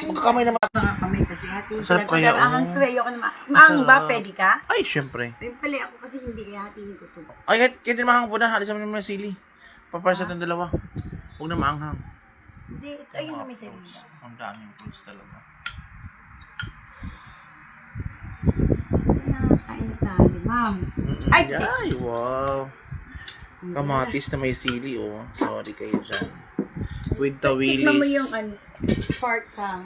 Kain ka. Kamay naman. Mga kamay kasi hati. Sarap kaya, Ang oo. to ayoko na maang ba? Pwede ka? Ay, syempre. Ayun pala ako kasi hindi kaya hatiin ko to. Ay, kahit din mahang po na. Halisan mo naman yung sili. Paparasat ng dalawa. Huwag na maanghang. Hindi, ito ayun na may sarili. Ang daming fruits talaga. Kain na tayo, ma'am. Ay, Ay, wow. Kamatis na may sili, oh. Sorry kayo dyan. With the tikman mo willies. yung part sa...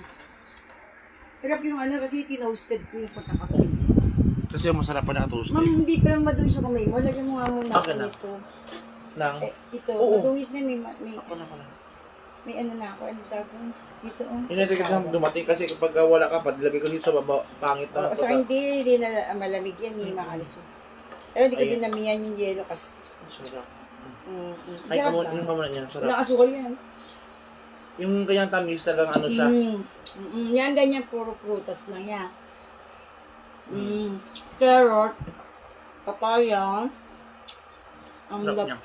Sarap yung kasi tinoasted ko yung pagkakapit. Kasi masarap pa nakatoasted. Ma'am, hindi pa lang madungis yung kamay mo. Lagyan mo nga muna Okay na. ito. Nang? Ito, Oo. madungis na Ako na pala. may ano na ako. Ano tawag ko? Dito, oh. Hindi kasi dumating kasi kapag wala ka pa, dilagay ko dito sa baba, pangit na. So, hindi na malamig yan, hindi makalis. Pero hindi ko din namihan yung yelo kasi. Sarap. Ay, Sarap yung kamunan niya, sarap. nakasukal yan. Yung kanyang tamis talagang ano siya. Yan, ganyan, puro prutas lang yan. Carrot, papaya, ang Sarap niya.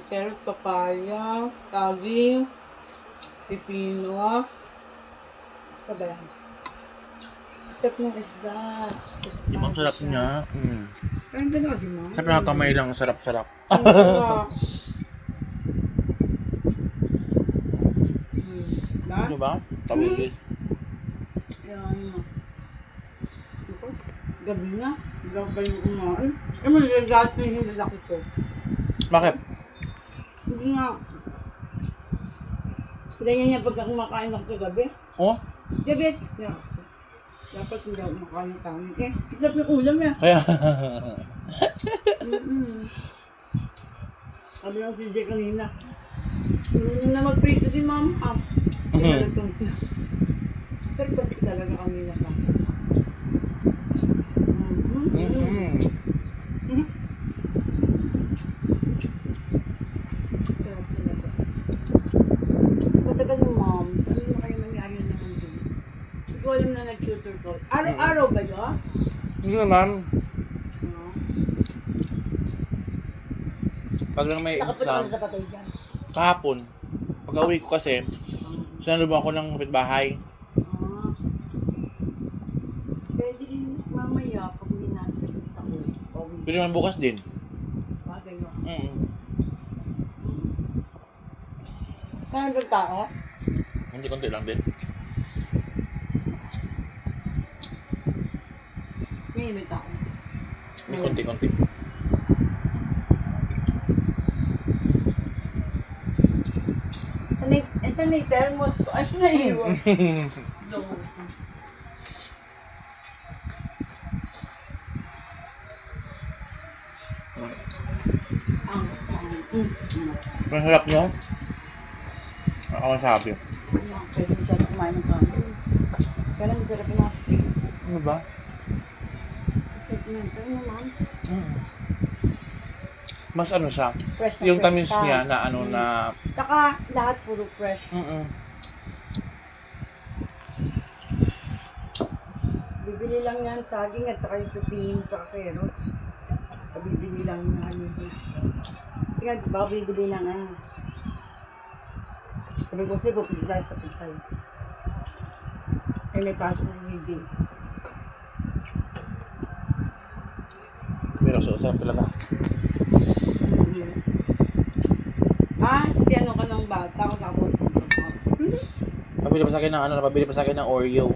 carrot, papaya, saging, pipino, kabayan. Sarap ng isda. Di ba ang sarap niya? Ang ganda kasi, ma'am. Sarap na kamay lang, sarap-sarap. Ano ba? Tawilis. Yan. Gabi na. Gabi pa yung kumain. Lahat na yung lalaki ko. Bakit? Hindi nga. Ganyan niya pagka kumakain ako kagabi. Oh? Diabetic na ako. Dapat hindi ako kumakain ng kanin. Isap yung ulam niya. Kaya. Sabi lang si Jay kanina. Hindi na magprito si Ma'am. Pero kasi talaga kami na pa. Sarap talaga. Katagal ng Ma'am. Ano na kayo nangyari naman din? Hindi ko alam na nag-tutor ko. Araw-araw ba yun? Hindi naman. Pag lang may Nakapunta exam, ka sa patay dyan. kahapon, pag-uwi ko kasi, sinalubong ako ng kapitbahay. Pwede din mamaya pag may nasakit ako. Pwede naman bukas din. Bagay mo. Kaya doon tao? Hindi konti lang din. May tao. May konti-konti. Sanay thermos ko. Ay, naiwan. Masarap nyo? Ako masabi. Pwede mo siya kumain ng kanin. Pero ang sarap na kasi. Ano ba? Sarap na ito naman. Mas ano siya? Fresh na Yung fresh tamis pa. niya na ano na... Saka lahat puro fresh. Bibili lang yan saging at saka yung pipino at carrots. Bibili lang yung ano. Tingnan, di ba bibili lang ano. Sabi ko siya, bubili tayo sa pitay. Ay, may pasok sa CD. Pero sarap talaga. Piano ka ng bata ko tapos. Pabili pa sa akin ng ano, pabili pa sa akin ng Oreo.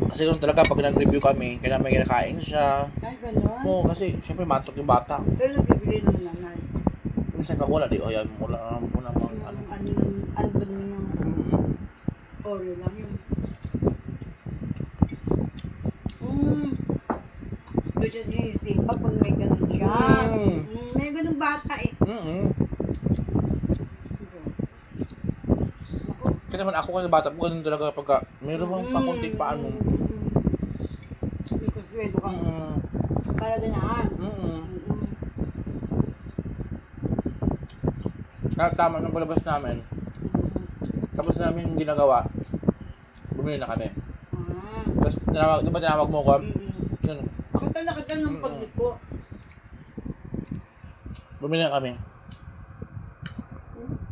Kasi kung talaga pag nag-review kami, kailangan may kinakain siya. Ay, gano'n. Oo, kasi syempre matok yung bata. Pero nabibili ng nanay. Minsan pag wala, di, o yan, wala muna mga ano. Yung album ng Oreo lang yun. Doon siya sinisting pag may ganun siya. May ganun bata eh. Kasi naman ako kasi bata po, ganun talaga pagka mayroon bang pakunting paano. May kuswelo ka. Para ganahan. Tama nung palabas namin, tapos namin yung ginagawa, bumili na kami. Tapos di ba tinawag mo ko? Yun. Nakita ng pagliko. Bumili na kami.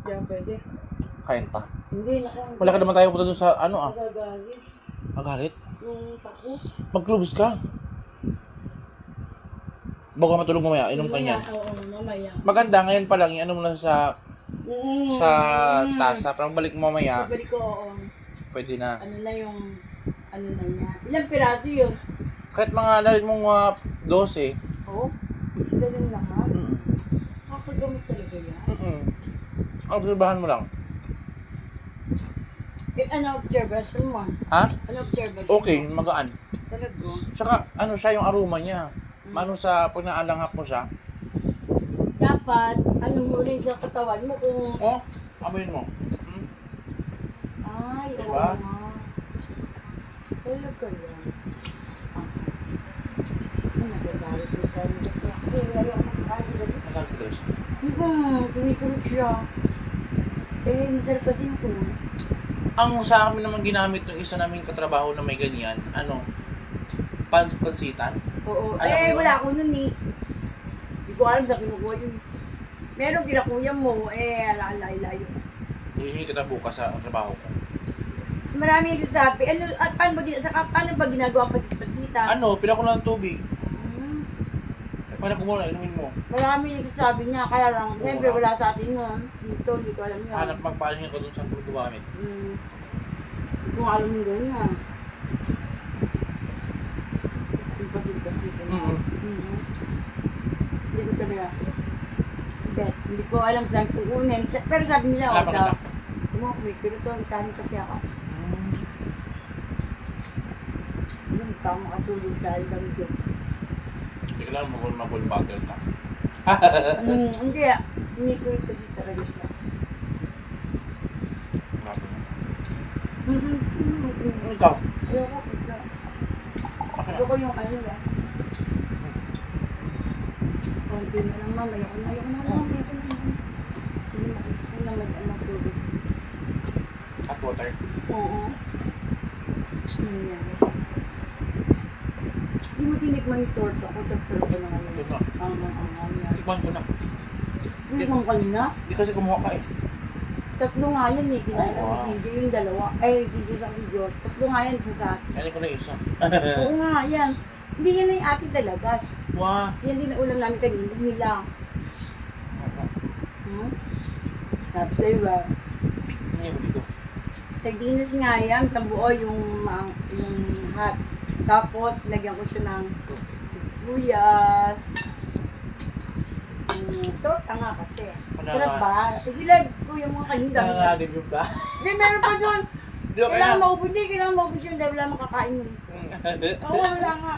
Diyan pwede. Kain pa. Hindi, naku. Wala ka naman tayo punta doon sa ano ah. Magagalit. Magalit? Yung tako. Mag-clubs ka. Bago ka matulog mamaya, inom ka niyan. Oo, mamaya. Maganda, ngayon pa lang, i-ano mo lang sa Mm. tasa. Parang balik mo mamaya, Pabalik ko, oo. pwede na. Ano na yung, ano na niya. Ilang piraso yun? Kahit mga nalit mong 12. Oo. Galing naman. Mm. Nakagamit talaga yan. Obserbahan mo lang. Eh, ano observation mo? Ha? Ano observation Okay, mo? magaan. Talaga. Saka, ano siya yung aroma niya. Mano sa, pag naalanghap mo siya, Dapat, ano mo rin sa katawan mo kung... oh, amoyin mo. Ay, oo Diba? nga. Talaga yan. Ay, nagagalit ko tayo kasi ako. Ayaw ko makakain sa gabi. Nakakilos. Tumikulog siya. Eh, masarap kasi yung kulog. Ang sa amin naman ginamit ng isa naming katrabaho na may ganyan, ano, pansitan. Oo. Alam mo Eh, yun? wala ako nun eh. Hindi ko alam sa kinukuha yun. Meron kinakuya mo, eh, alalayo. Hihingi kita bukas sa trabaho ko. Marami nagsasabi, ano, at paano ba ginagawa ang pagsita? Ano, pinakulo ng tubig. Hmm. Eh, paano ko muna, inumin mo. Marami nagsasabi niya, kaya lang, Oo, siyempre wala. wala sa atin nun. Dito, hindi ko alam yan. Hanap magpaaling ako dun sa gumamit. Hindi ko alam yung gano'n na. Yung pagsita niya. Hindi ko talaga. Bet, hindi ko alam saan kukunin. Pero sabi nila, Wala wag pa daw. na. Tumakbo, pero ito, kanin kasi ako. Yun, pa makatulog dahil kami doon. Hindi ka lang magul battle ka. Hindi Umiikulit kasi talaga siya. Grabe na. Mm-hmm. Ikaw? Ayoko, bigla. Gusto ko yung ano yan. Konti na lang, ma'am. Ayoko na, ma'am. Ayoko na. Hindi mo gusto ko na mag-tulog. Hot water? Oo. Ano yan? Hindi mo tinikman yung torta ko. Sarap-sarap ko na ngayon. Ito na. Ang yan. Tikman ko na. Hindi mo kanina? Hindi kasi kumuha ka eh. Tatlo nga yan eh. Kinain Oh, ni wow. CJ yung dalawa. Ay, CJ sa si George. Tatlo nga yan sa Kaya ko na isa. Oo nga, yan. Hindi yan na yung ating dalagas. Wow. Yan din ang ulam namin kanina. Nila. Hmm? Sabi sa'yo ba? Ano yung dito? Sardinas nga yan. Sa buo yung hot. Tapos, lagyan ko siya ng sibuyas. Torta nga kasi. Sarap ba? Eh sila, kuya mga kayo, dami. Nangangalim yung ba? Hindi, meron pa doon. Di ba Kailangan kaya? maubos. Hindi, kailangan maubos yun dahil wala makakain yun. Oo, wala nga.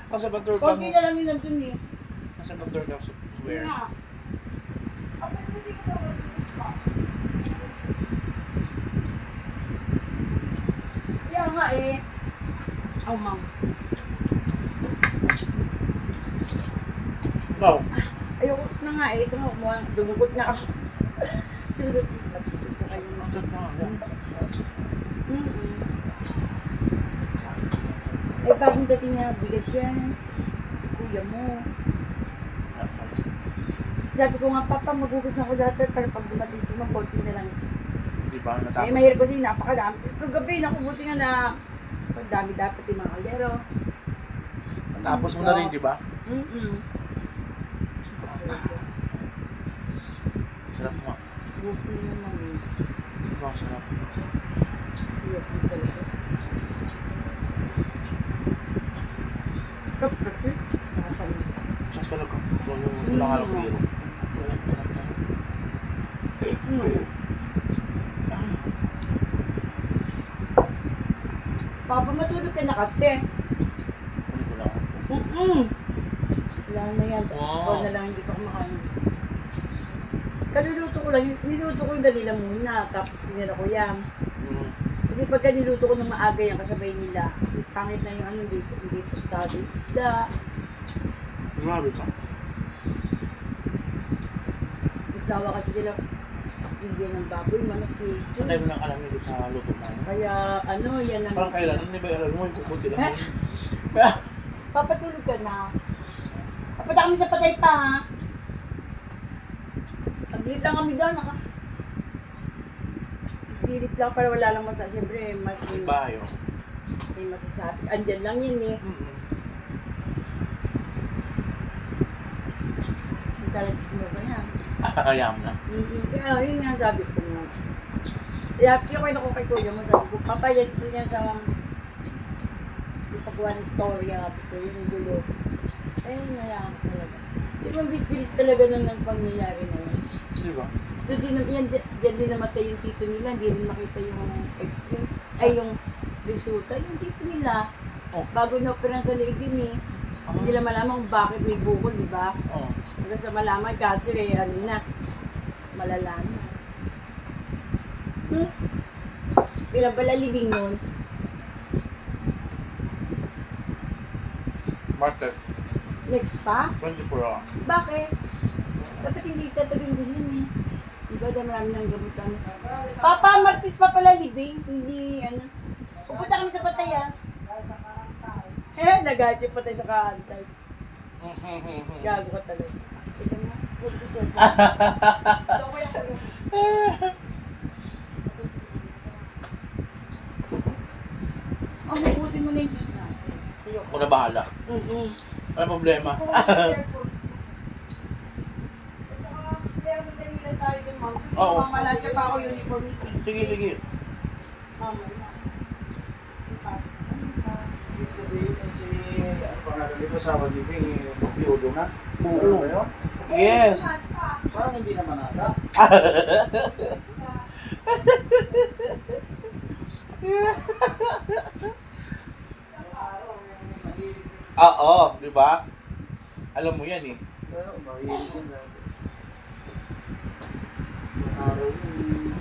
Ang sa pag-tour ka Konti mo. na lang yun nandun eh. Ang sa pag-tour ka, swear. Nga. Kaya nga eh. Oh, ma'am. Wow. Ayoko na nga eh. Ito nga, dumugot na ako. Sinusot sa kayo. Saan pa nga? Eh, bagong dating niya, bigas yan. Kuya mo. Sabi ko nga, Papa, magugas na ako dati para pag dumating si Ma'am, konti na lang. Di ba? Eh, Natapos. mahirap kasi napakadami. Kagabi, naku, buti nga na ang dami dapat yung mga kaldero. Natapos mo na rin, di ba? Sarap nga. Gusto niyo naman. Sobrang sarap. Iyak mo talaga. Kapag nakakalimutan. Sarap talaga. Walang halong biro. Papa, matulog ka na kasi. Kunin ko lang. Wala na yan. Wow. Ikaw na lang, hindi ka kumakain. Kaluluto ko lang, niluto ko yung ganila muna, tapos sinira ko yan. Kasi pagka niluto ko ng maaga yan, kasabay nila, pangit na yung ano dito, hindi tostado, isda. Grabe ka. Nagsawa kasi sila, sige ng baboy, manok si Ang dami nang alam nito sa luto mo. Kaya ano, yan ang... Parang kailan? Ano ba yung alam mo? Yung kukunti lang. Eh? Papatulog ka na. Papunta kami sa patay pa, ha? Paglit lang kami doon, naka... Si silip lang para wala lang masasabi. Siyempre, Bayo. may masasabi. Andyan lang yun eh. Ang talagang simosa yan. Ayam na. Kaya yun nga sabi ko nga. Kaya kinukwento ko kay kuya mo, sabi ko, papayag niya sa ipagawa ng story, sabi ko, yung gulo. Eh, nalaman ko talaga. Di ba, bilis talaga nung nagpangyayari na yun. Di ba? Doon din, dyan din namatay yung tito nila, hindi rin makita yung x-ray, ay yung resulta, yung tito nila. Bago na-operan sa leg din eh. Hindi nila malaman kung bakit may bukol, di ba? Oo. Hanggang sa malaman, cancer eh, ano na, malala na. Pero pala libing nun. Martes. Next pa? 24 ako. Bakit? Dapat hindi tatagin din yun eh. Di ba dahil marami ng gamutan? Papa, Martis pa pala libing. Hindi, ano. Pupunta kami sa Patay ah. Nag-atyo Patay sa kaantay. Gago ka talaga. Ito nga. Huwag ko siya. Ito ko yung ang mabuti mo na yung juice natin. Ako na bahala. Walang problema. Kaya madali lang tayo din, ma'am. Oo. Mamaladya pa ako uniform ni Steve. Sige, sige. Mamaya. Ibig sabihin eh, si, ang pangalan nito sa Wagibing, Piudo na? Oo. Ano yun? Yes! Parang hindi naman ata. Oo, di ba? Alam mo yan eh. Pero mahilig yun. Yung araw yun,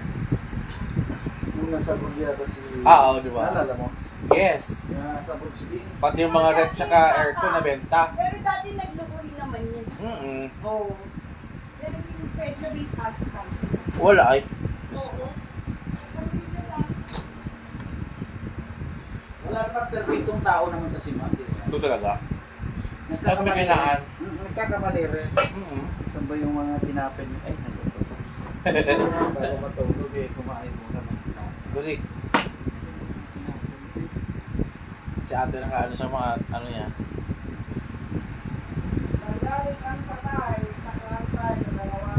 nung nasa Bugyata si... Oo, di ba? Naalala mo? Yes! Nasa Bugyata. Pati yung mga rep tsaka aircon na benta. Pero dati nagloko rin naman yun. Oo. Pero yung pwede sabihin sa akin. Wala ay. Diyos ko. Oo. Wala naman perfectong tao naman kasi ma'am. di ba? Ito talaga. Ay, kung may kainaan. Nagkakamali rin. Saan ba yung mga tinapin niya? Ay, nalito. Bago matulog eh, kumain muna ng tinapin. Gulik. Si ate nakaano sa mga ano niya. Magaling ang patay sa karantay sa dalawa.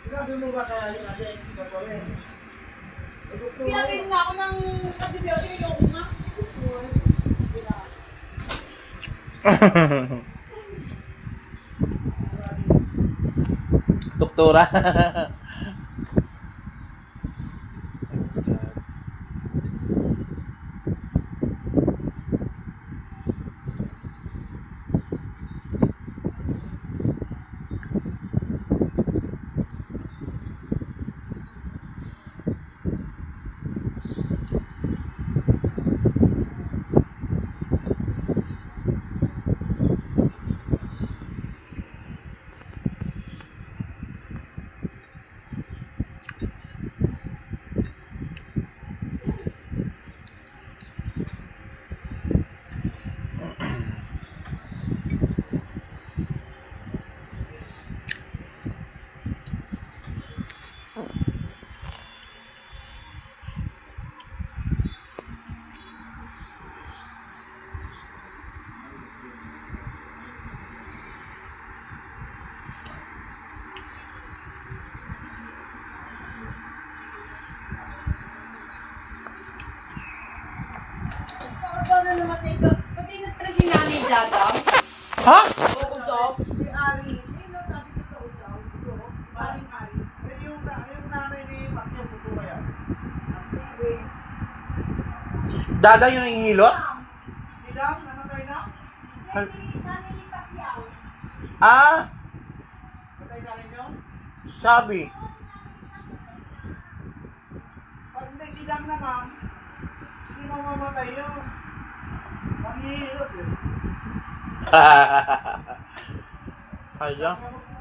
Sinabi mo ba kaya yun natin gagawin? Pinapin nga ako ng antibiotic, ayoko nga. Doktora. Pati na pala si Nanay Dadang. Ha? Oo daw. Si Ari. Ayun no, sabi ko daw daw. Aring Ari. Yung nanay ni Pacquiao, totoo ba yan? Dada yung nangihilot? Hidang, namatay na? Ah! Patay na rin yun? Sabi. Pag hindi silang naman, hindi mo mamatay yun. Manghihirap eh. Kaya? Kapag